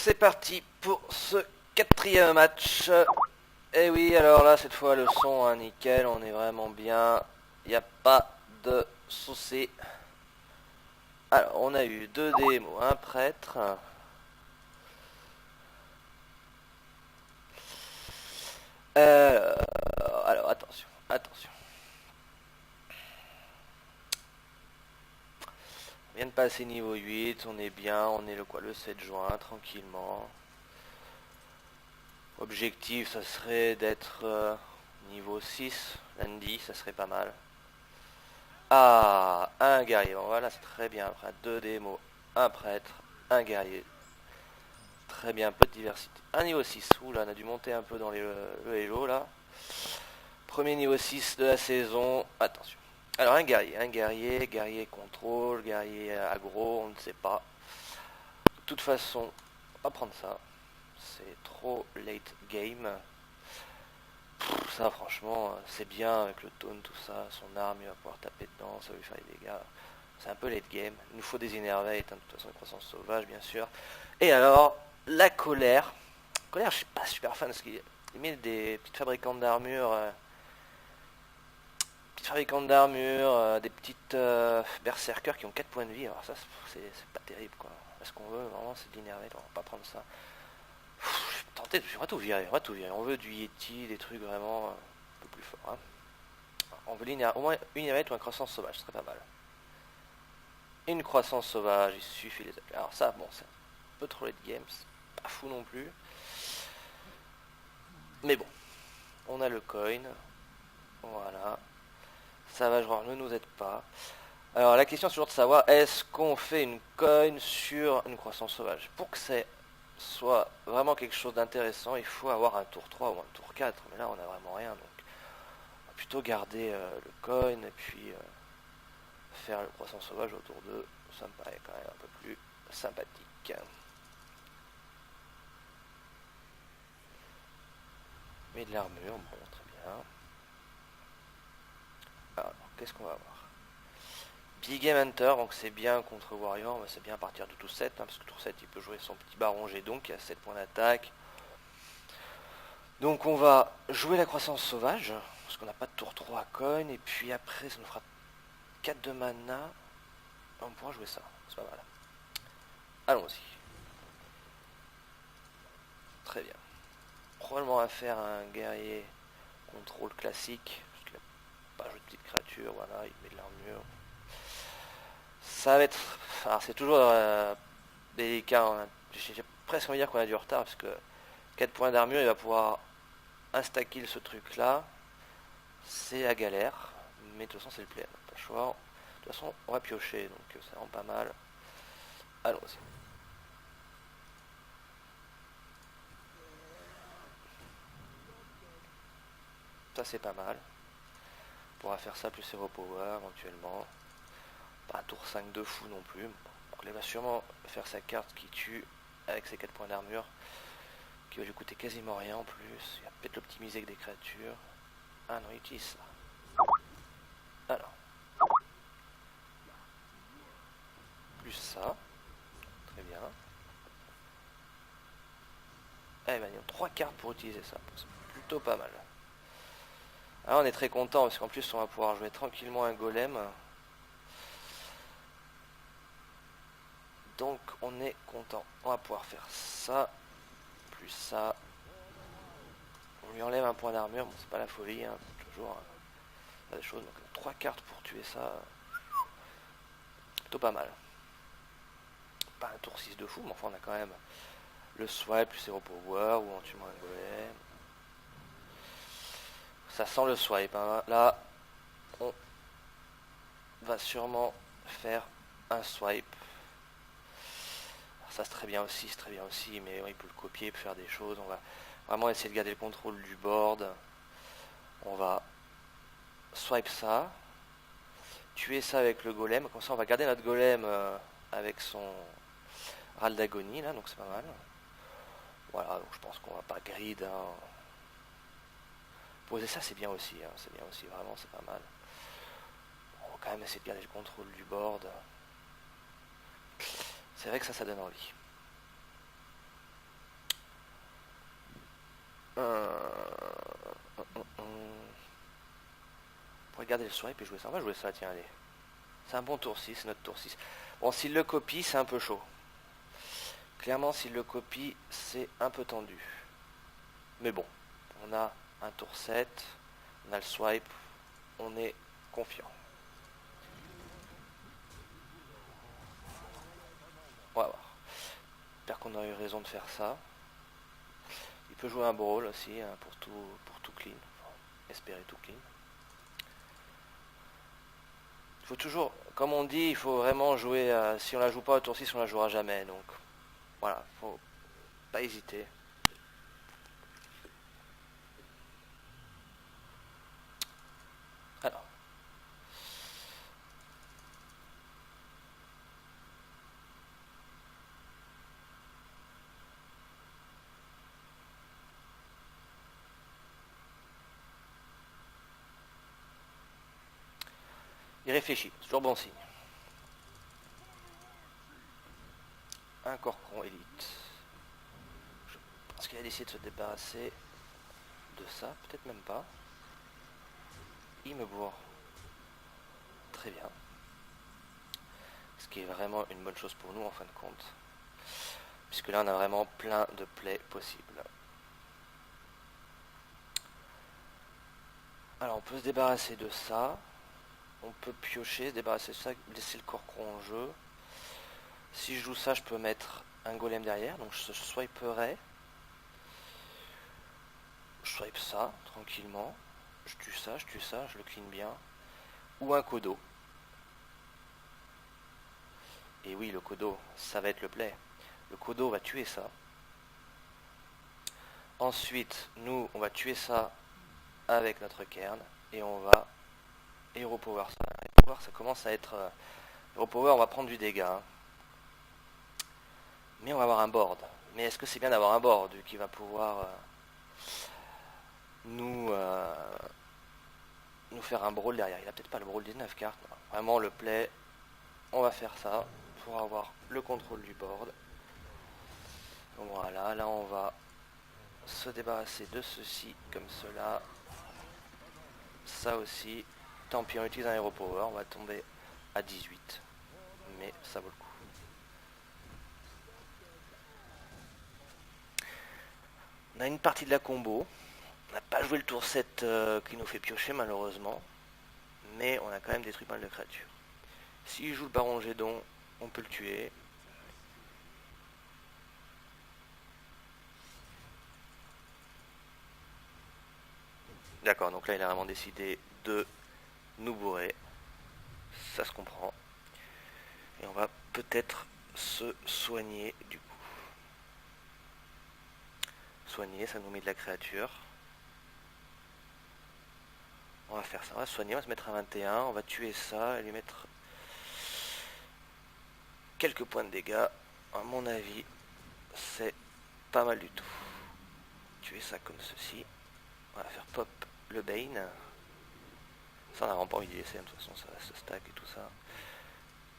C'est parti pour ce quatrième match. Et oui, alors là, cette fois, le son, hein, nickel, on est vraiment bien. Il n'y a pas de souci. Alors, on a eu deux démos, un prêtre. Euh, alors, attention, attention. On vient de passer niveau 8, on est bien, on est le 7 juin, tranquillement. Objectif, ça serait d'être niveau 6, lundi, ça serait pas mal. Ah, un guerrier, bon, voilà, c'est très bien. Après, deux démos, un prêtre, un guerrier. Très bien, un peu de diversité. Un niveau 6, oula, on a dû monter un peu dans le Hello, là. Premier niveau 6 de la saison, attention. Alors, guerrier contrôle, guerrier aggro, on ne sait pas. De toute façon, on va prendre ça. C'est trop late game. Ça, franchement, c'est bien avec le taunt, tout ça. Son arme, il va pouvoir taper dedans, ça va lui faire des dégâts. C'est un peu late game. Il nous faut des innervates, hein, de toute façon, une croissance sauvage, bien sûr. Et alors, la colère. Colère, je suis pas super fan parce qu'il met des petites fabricantes d'armure. Des petites berserkers qui ont 4 points de vie. Alors, ça, c'est pas terrible, quoi. Est-ce qu'on veut vraiment, c'est de l'innervate, on va pas prendre ça. On va tout virer, on va tout virer. On veut du Yeti, des trucs vraiment un peu plus forts. Hein. On veut au moins une innervate ou une croissance sauvage, ce serait pas mal. Une croissance sauvage, il suffit les appeler. Alors ça, bon, c'est un peu trop late game, c'est pas fou non plus. Mais bon, on a le coin. Voilà. Savage Roar ne nous aide pas. Alors la question c'est toujours de savoir, est-ce qu'on fait une coin sur une croissance sauvage? Pour que ça soit vraiment quelque chose d'intéressant, il faut avoir un tour 3 ou un tour 4. Mais là, on n'a vraiment rien. Donc, on va plutôt garder le coin et puis faire le croissant sauvage autour d'eux. Ça me paraît quand même un peu plus sympathique. Mais de l'armure, bon, très bien. Alors, qu'est-ce qu'on va avoir? Big Game Hunter, donc c'est bien contre Warrior, mais c'est bien à partir de tour 7, hein, parce que tour 7 il peut jouer son petit baron G, donc il a 7 points d'attaque. Donc on va jouer la croissance sauvage, parce qu'on n'a pas de tour 3 à coin, et puis après ça nous fera 4 de mana. On pourra jouer ça, c'est pas mal. Allons-y. Très bien. Probablement à faire un guerrier contrôle classique, parce qu'il n'a pas joué de petite créature, voilà, il met de l'armure. Ça va être... Alors c'est toujours délicat, hein. J'ai presque envie de dire qu'on a du retard, parce que 4 points d'armure, il va pouvoir instacker ce truc là. C'est la galère, mais de toute façon c'est le play, pas le choix. De toute façon on va piocher, donc ça rend pas mal. Allons-y. Ça c'est pas mal. On pourra faire ça plus Hero Power éventuellement. Pas un tour 5 de fou non plus. Donc il va sûrement faire sa carte qui tue avec ses 4 points d'armure, qui va lui coûter quasiment rien en plus. Il va peut-être l'optimiser avec des créatures. Ah non, il utilise ça. Alors. Plus ça. Très bien. Eh ben, ils ont 3 cartes pour utiliser ça. C'est plutôt pas mal. Alors on est très content parce qu'en plus on va pouvoir jouer tranquillement un golem. Donc on est content. On va pouvoir faire ça. Plus ça. On lui enlève un point d'armure. Bon, c'est pas la folie. Hein. Toujours des choses. Donc 3 cartes pour tuer ça. Plutôt pas mal. Pas un tour 6 de fou. Mais enfin on a quand même le swipe plus Hero Power ou éventuellement un golem. Ça sent le swipe. Hein. Là on va sûrement faire un swipe. Ça c'est très bien aussi, mais il peut le copier, il peut faire des choses. On va vraiment essayer de garder le contrôle du board. On va swipe ça, tuer ça avec le golem. Comme ça on va garder notre golem avec son râle d'agonie là, donc c'est pas mal. Voilà, donc je pense qu'on va pas grid. Hein. Poser ça c'est bien aussi, hein. C'est bien aussi, vraiment c'est pas mal. On va quand même essayer de garder le contrôle du board. C'est vrai que ça donne envie. On pourrait garder le swipe et jouer ça. On va jouer ça, tiens, allez. C'est un bon tour 6, c'est notre tour 6. Bon, s'il le copie, c'est un peu chaud. Clairement, s'il le copie, c'est un peu tendu. Mais bon, on a un tour 7, on a le swipe, on est confiant. On va voir. J'espère qu'on a eu raison de faire ça. Il peut jouer un brawl aussi, hein, pour tout clean. Enfin, espérer tout clean. Il faut toujours, comme on dit, il faut vraiment jouer. Si on la joue pas au tour 6, on la jouera jamais. Donc voilà, faut pas hésiter. Alors. Il réfléchit, c'est toujours bon signe. Un Corcron élite. Je pense qu'il a décidé de se débarrasser de ça, peut-être même pas. Il me bourre. Très bien. Ce qui est vraiment une bonne chose pour nous en fin de compte. Puisque là on a vraiment plein de plays possibles. Alors on peut se débarrasser de ça. On peut piocher, se débarrasser de ça, laisser le Corcron en jeu. Si je joue ça, je peux mettre un golem derrière, donc je swiperai. Je swipe ça, tranquillement. Je tue ça, je le clean bien. Ou un Kodo. Et oui, le Kodo, ça va être le play. Le Kodo va tuer ça. Ensuite, nous, on va tuer ça avec notre cairn. Et on va Hero Power ça. Hero Power, ça commence à être... Hero Power, on va prendre du dégât. Hein. Mais on va avoir un board. Mais est-ce que c'est bien d'avoir un board qui va pouvoir nous faire un brawl derrière? Il a peut-être pas le brawl des 9 cartes. Non. Vraiment le play, on va faire ça pour avoir le contrôle du board. Voilà, là on va se débarrasser de ceci comme cela. Ça aussi. Tant pis, on utilise un Hero Power, on va tomber à 18. Mais ça vaut le coup. On a une partie de la combo. On n'a pas joué le tour 7 qui nous fait piocher malheureusement. Mais on a quand même détruit pas mal de créatures. S'il joue le Baron Gédon, on peut le tuer. D'accord, donc là il a vraiment décidé de nous bourrer. Ça se comprend. Et on va peut-être se soigner du coup. Soigner, ça nous met de la créature. On va faire ça, on va soigner, on va se mettre à 21, on va tuer ça et lui mettre quelques points de dégâts. À mon avis, c'est pas mal du tout. Tuer ça comme ceci. On va faire pop le Bane. Ça, on n'a vraiment pas envie d'y laisser, de toute façon, ça va se stack et tout ça.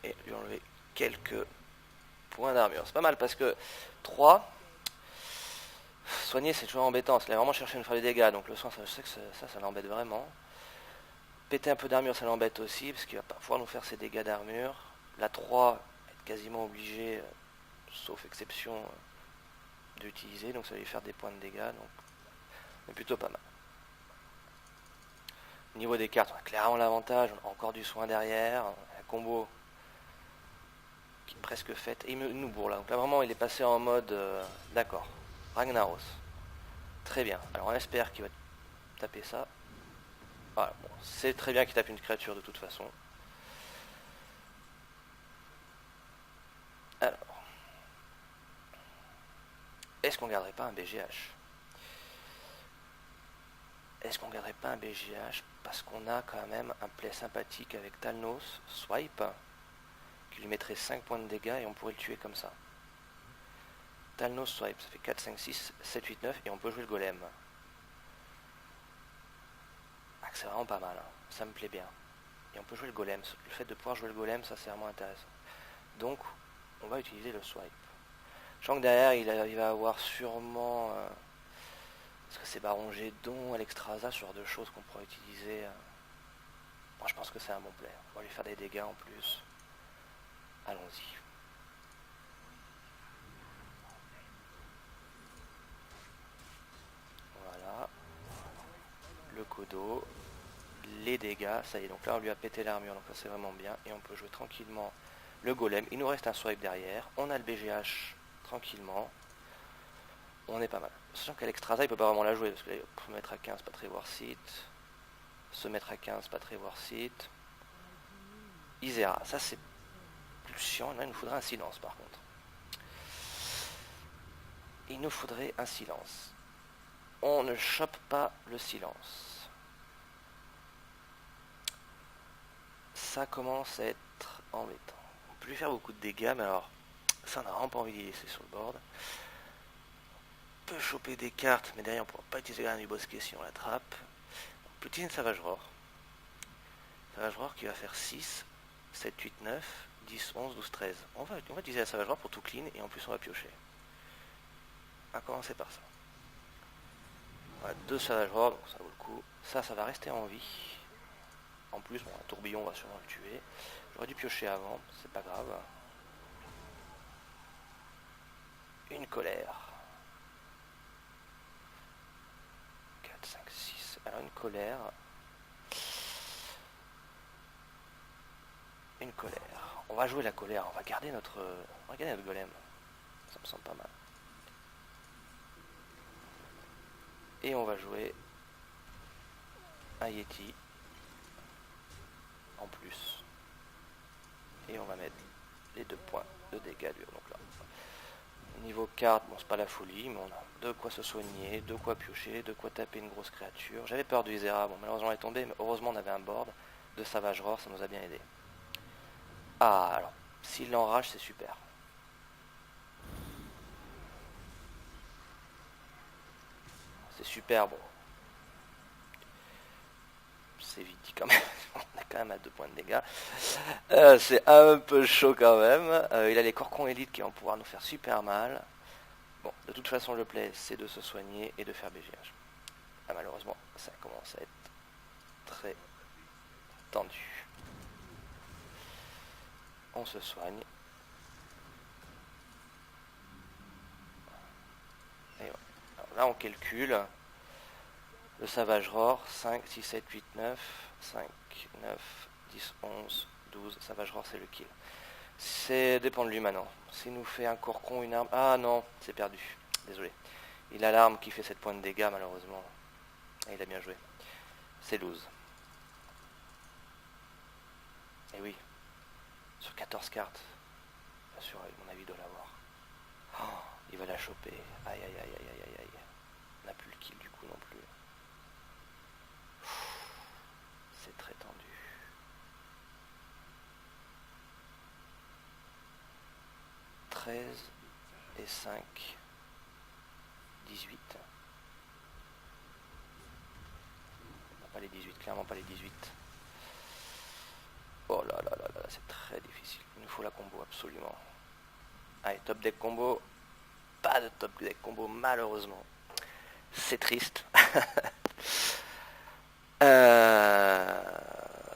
Et lui enlever quelques points d'armure. C'est pas mal parce que 3, soigner c'est toujours embêtant. Il a vraiment cherché à nous faire des dégâts, donc le soin, je sais que ça l'embête vraiment. Péter un peu d'armure, ça l'embête aussi, parce qu'il va pas pouvoir nous faire ses dégâts d'armure. La 3 est quasiment obligé, sauf exception, d'utiliser, donc ça va lui faire des points de dégâts, donc c'est plutôt pas mal. Au niveau des cartes, on a clairement l'avantage, on a encore du soin derrière, un combo qui est presque faite, et il nous bourre là. Donc là vraiment il est passé en mode, d'accord, Ragnaros. Très bien, alors on espère qu'il va taper ça. Voilà, bon, c'est très bien qu'il tape une créature de toute façon. Alors, est-ce qu'on garderait pas un BGH? Est-ce qu'on garderait pas un BGH? Parce qu'on a quand même un play sympathique avec Talnos, Swipe, qui lui mettrait 5 points de dégâts et on pourrait le tuer comme ça. Talnos, Swipe, ça fait 4, 5, 6, 7, 8, 9 et on peut jouer le golem. Ah, c'est vraiment pas mal, hein. Ça me plaît bien. Et on peut jouer le golem. Le fait de pouvoir jouer le golem, ça c'est vraiment intéressant. Donc, on va utiliser le swipe. Je sens que derrière, il va avoir sûrement Est-ce que c'est Baron Jet, Don, Alexstrasza, ce genre de choses qu'on pourrait utiliser. Moi je pense que c'est un bon play. On va lui faire des dégâts en plus. Allons-y. Voilà. Le Kodo. Les dégâts. Ça y est, donc là on lui a pété l'armure, donc ça c'est vraiment bien. Et on peut jouer tranquillement le golem. Il nous reste un swipe derrière. On a le BGH tranquillement. On est pas mal. Sachant qu'Alexstrasza il peut pas vraiment la jouer, parce que là, pour se mettre à 15, pas très voir site. Se mettre à 15, pas très voir site. Isera, ça c'est plus chiant. Là il nous faudrait un silence par contre. Il nous faudrait un silence. On ne chope pas le silence. Ça commence à être embêtant. On peut lui faire beaucoup de dégâts, mais alors ça on n'a vraiment pas envie d'y laisser sur le board. On peut choper des cartes, mais derrière on ne pourra pas utiliser la du bosquet si on l'attrape. On peut utiliser une Savage Roar. Savage Roar qui va faire 6, 7, 8, 9, 10, 11, 12, 13. On va utiliser la Savage Roar pour tout clean et en plus on va piocher. On va commencer par ça. Voilà, 2 Savage Roar, donc ça vaut le coup. Ça va rester en vie. En plus, bon, un tourbillon va sûrement le tuer. J'aurais dû piocher avant, c'est pas grave. Une colère. 4, 5, 6. Alors une colère. Une colère. On va jouer la colère, on va garder notre golem. Ça me semble pas mal. Et on va jouer un Yeti en plus. Et on va mettre les 2 points de dégâts du donc là. Niveau carte, bon c'est pas la folie, mais on a de quoi se soigner, de quoi piocher, de quoi taper une grosse créature. J'avais peur du Isera, bon malheureusement elle est tombée, mais heureusement on avait un board de Savage Roar, ça nous a bien aidé. Ah alors, s'il l'enrage c'est super. C'est super bon. C'est vite dit quand même, on est quand même à 2 points de dégâts. C'est un peu chaud quand même. Il a les Corcons élites qui vont pouvoir nous faire super mal. Bon, de toute façon le play c'est de se soigner et de faire BGH. Ah, malheureusement ça commence à être très tendu. On se soigne. Et voilà. Alors là on calcule. Le Savage Roar, 5, 6, 7, 8, 9, 5, 9, 10, 11, 12. Savage Roar c'est le kill. C'est dépend de lui maintenant. S'il nous fait un corcon, une arme... Ah non, c'est perdu. Désolé. Il a l'arme qui fait 7 points de dégâts malheureusement. Et il a bien joué. C'est lose. Et oui. Sur 14 cartes. Bien sûr, avec mon avis, il doit l'avoir. Oh, il va la choper. Aïe aïe aïe aïe aïe aïe aïe. On n'a plus le kill du coup non plus. C'est très tendu. 13 et 5. 18. Pas les 18, clairement pas les 18. Oh là là là là, c'est très difficile. Il nous faut la combo absolument. Allez, top deck combo. Pas de top deck combo malheureusement. C'est triste.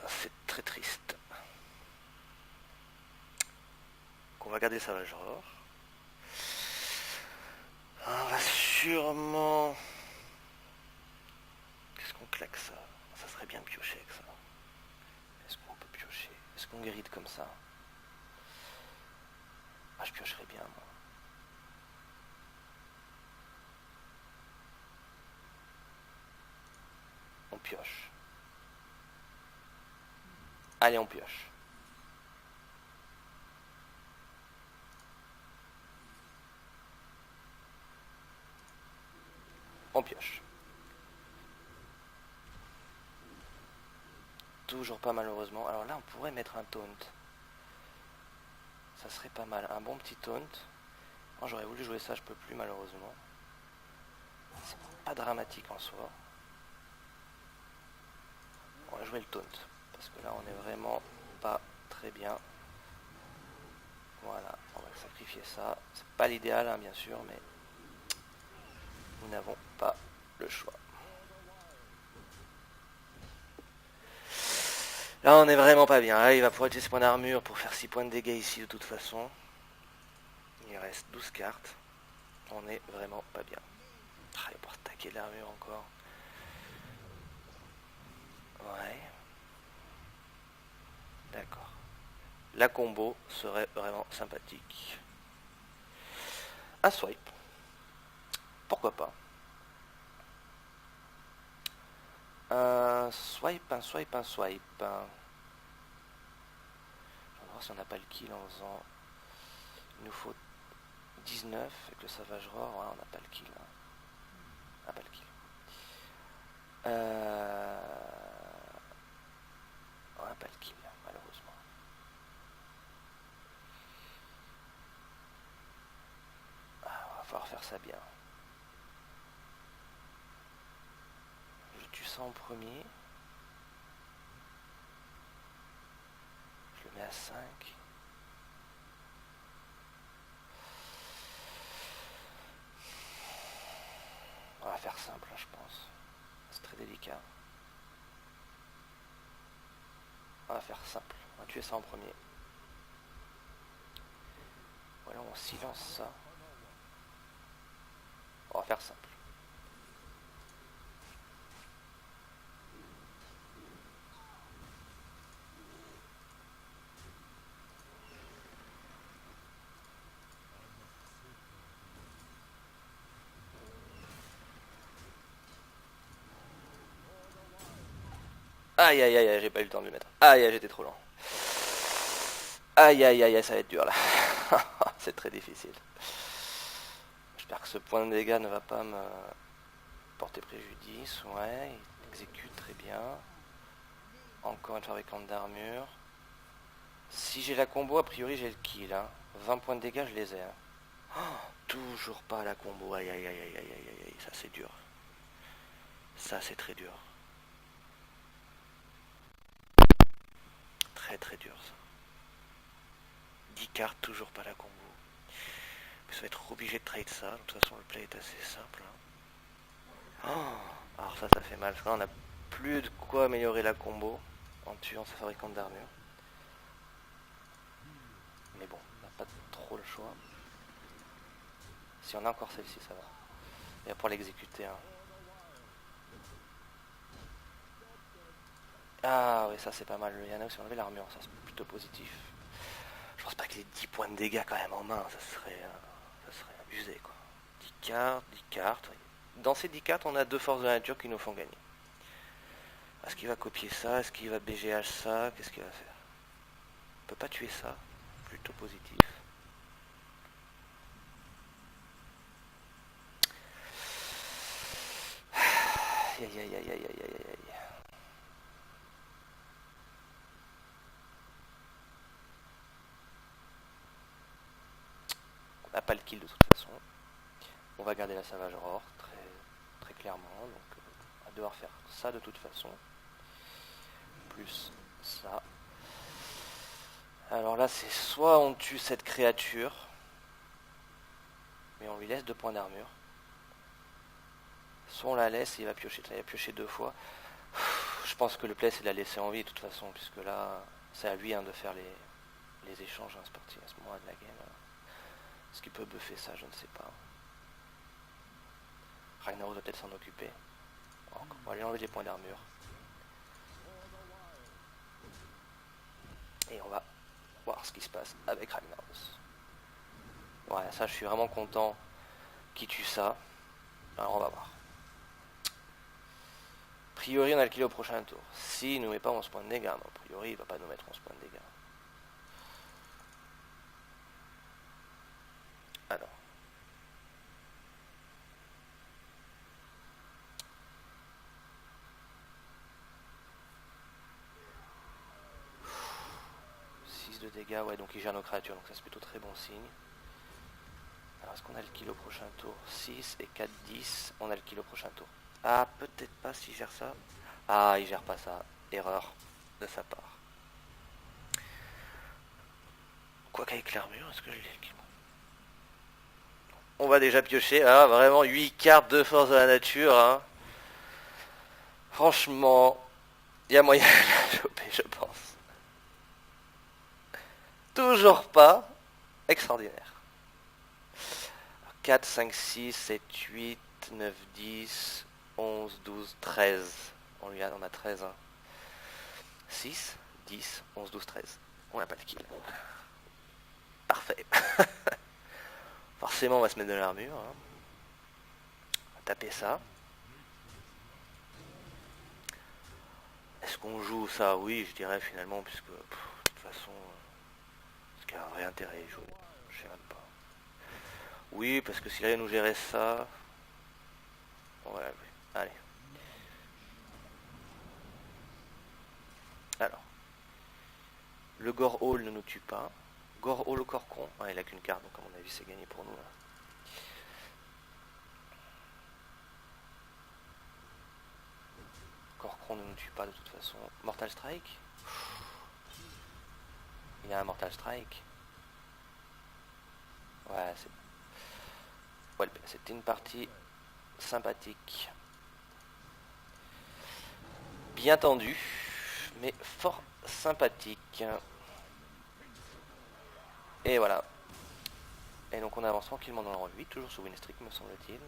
C'est très triste. On va garder Savage Roar. On va sûrement... Qu'est-ce qu'on claque ça? Ça serait bien piocher avec ça. Est-ce qu'on peut piocher? Est-ce qu'on guérite comme ça? Ah, je piocherais bien moi. On pioche. Allez, on pioche. On pioche. Toujours pas malheureusement. Alors là, on pourrait mettre un taunt. Ça serait pas mal. Un bon petit taunt. Moi, j'aurais voulu jouer ça, je peux plus malheureusement. C'est pas dramatique en soi. On va jouer le taunt. Parce que là, on est vraiment pas très bien. Voilà, on va sacrifier ça. C'est pas l'idéal, hein, bien sûr, mais nous n'avons pas le choix. Là on est vraiment pas bien. Là il va pouvoir utiliser ses points d'armure pour faire 6 points de dégâts ici de toute façon. Il reste 12 cartes. On est vraiment pas bien. Ah, il va pouvoir stacker de l'armure encore. Ouais. D'accord. La combo serait vraiment sympathique. Un swipe. Pourquoi pas. Un swipe, un swipe, un swipe. On va voir si on n'a pas le kill en faisant... Il nous faut 19 avec le Savage Roar. Ouais, on n'a pas le kill. Hein. On n'a pas le kill. On n'a pas le kill, malheureusement. Ah, on va falloir faire ça bien. Je tue ça en premier. Je le mets à 5. On va faire simple, je pense. C'est très délicat. On va faire simple. On va tuer ça en premier. Voilà, on silence ça. On va faire simple. Aïe aïe aïe, j'ai pas eu le temps de le mettre. Aïe aïe, j'étais trop lent. Aïe aïe aïe, ça va être dur là. C'est très difficile. J'espère que ce point de dégâts ne va pas me porter préjudice. Ouais, il exécute très bien. Encore une fabricante d'armure. Si j'ai la combo, a priori j'ai le kill. Hein. 20 points de dégâts, je les ai. Hein. Oh, toujours pas la combo. Aïe aïe aïe aïe aïe aïe aïe. Ça c'est dur. Ça c'est très dur. Très très dur ça. 10 cartes, toujours pas la combo. Ça va être obligé de trade ça. De toute façon le play est assez simple. Hein. Oh, alors ça fait mal. Parce que là on a plus de quoi améliorer la combo en tuant sa fabricante d'armure. Mais bon, on n'a pas trop le choix. Si on a encore celle-ci, ça va. Et pour l'exécuter. Hein. Ah oui, ça c'est pas mal. Le Yana, si on avait l'armure, ça c'est plutôt positif. Je pense pas que les 10 points de dégâts quand même en main, ça serait abusé quoi. 10 cartes. Dans ces 10 cartes, on a 2 forces de la nature qui nous font gagner. Est-ce qu'il va copier ça? Est-ce qu'il va BGH ça? Qu'est-ce qu'il va faire? On peut pas tuer ça. Plutôt positif. Aïe aïe aïe aïe aïe aïe aïe aïe. On n'a pas le kill de toute façon. On va garder la Savage Roar très clairement. Donc on va devoir faire ça de toute façon. Plus ça. Alors là c'est soit on tue cette créature. Mais on lui laisse 2 points d'armure. Soit on la laisse et il va piocher. Il va piocher 2 fois. Je pense que le play c'est de la laisser en vie de toute façon. Puisque là c'est à lui hein, de faire les échanges sportifs à ce moment-là de la game. Est-ce qu'il peut buffer ça? Je ne sais pas. Ragnaros va peut-être s'en occuper. On va lui enlever les points d'armure. Et on va voir ce qui se passe avec Ragnaros. Ouais, ça je suis vraiment content qu'il tue ça. Alors on va voir. A priori on a le kill au prochain tour. S'il ne nous met pas 11 points de dégâts, mais a priori il va pas nous mettre 11 points de dégâts. Alors. De dégâts, ouais, donc il gère nos créatures, donc ça c'est plutôt très bon signe. Alors est-ce qu'on a le kill au prochain tour? 6 et 4, 10, on a le kill au prochain tour. Ah, peut-être pas s'il gère ça. Ah, il gère pas ça. Erreur de sa part. Quoi qu'avec l'armure, est-ce que je l'ai le kill? On va déjà piocher, ah, vraiment 8 cartes de force de la nature, hein. Franchement, il y a moyen de la choper, je pense. Toujours pas. Extraordinaire. 4, 5, 6, 7, 8, 9, 10, 11, 12, 13. On a 13. Hein. 6, 10, 11, 12, 13. On n'a pas de kill. Parfait. Forcément, on va se mettre de l'armure. Hein. On va taper ça. Est-ce qu'on joue ça? Oui, je dirais finalement, puisque de toute façon, est-ce qu'il y a un vrai intérêt à jouer? Je sais même pas. Oui, parce que s'il allait nous gérer ça... Ouais, oui. Allez. Alors. Le Gore Hall ne nous tue pas. Gore Hall au Corcon. Ah, il a qu'une carte, donc à mon avis c'est gagné pour nous. Là. Corcon ne nous tue pas de toute façon. Mortal Strike. Il y a un Mortal Strike. Ouais, c'est... Ouais, c'était une partie sympathique. Bien tendue, mais fort sympathique. Et voilà. Et donc on avance tranquillement dans le rang 8, toujours sous win streak me semble-t-il.